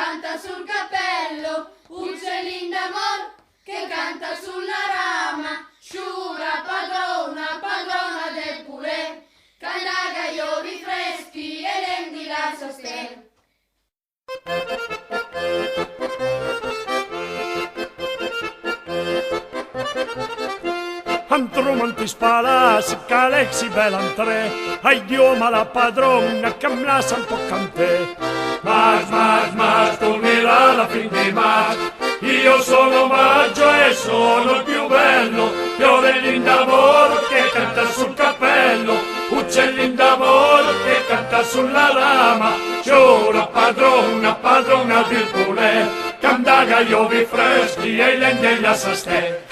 canta sul cappello, uccellin d'amor che canta sulla rama, sciura padrona, padrona del pulè, candaga io rifreschi e lendi la sosten. Antrumanti spalas, calexi belantre, ai dioma la padrona che me la san po' cantè. Mas, tornerà la fin di Mas, io sono Maggio e sono il più bello, fiorellin d'amor che canta sul cappello, uccellin d'amor che canta sulla rama, giura padrona, padrona del pulè, candaga io vi freschi e l'endeglia sastè.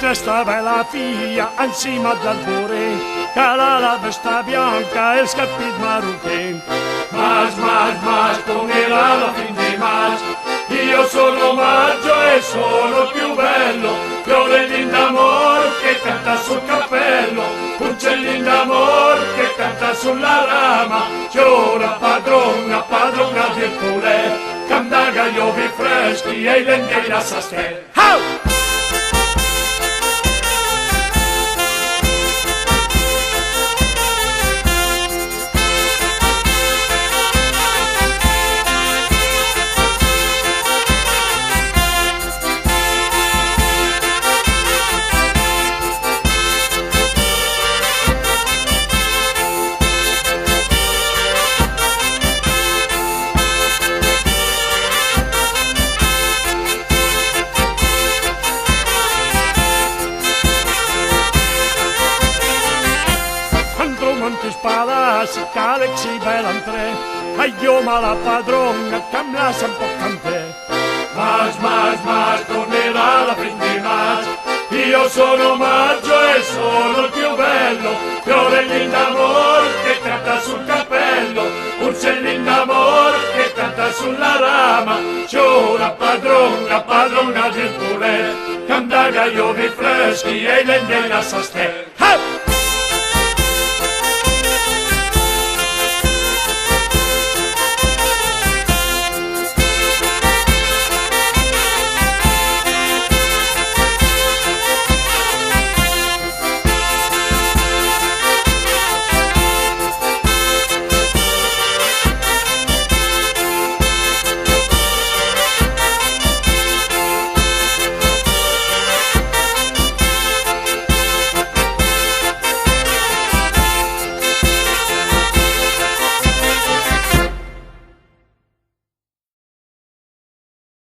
Questa bella figlia insieme all'albore, che ha la vesta bianca e il scappit marocchino. Mas, tornerà la fin di Mas, io sono Maggio e sono il più bello, fiorellin d'amor che canta sul cappello, uccellin d'amor che canta sulla rama, giura padrona, padrona del pulè, candaga io vi freschi e l'endeglia sastè. Spalas, calexi belantre, ai dioma la padrona che me la san po' cantè. Mas, tornerà la fin di Mas, io sono Maggio e sono il più bello, fiorellin d'amor che canta sul cappello, uccellin d'amor che canta sulla rama, giura padrona, padrona del pulè, candaga io vi freschi e l'endeglia sastè.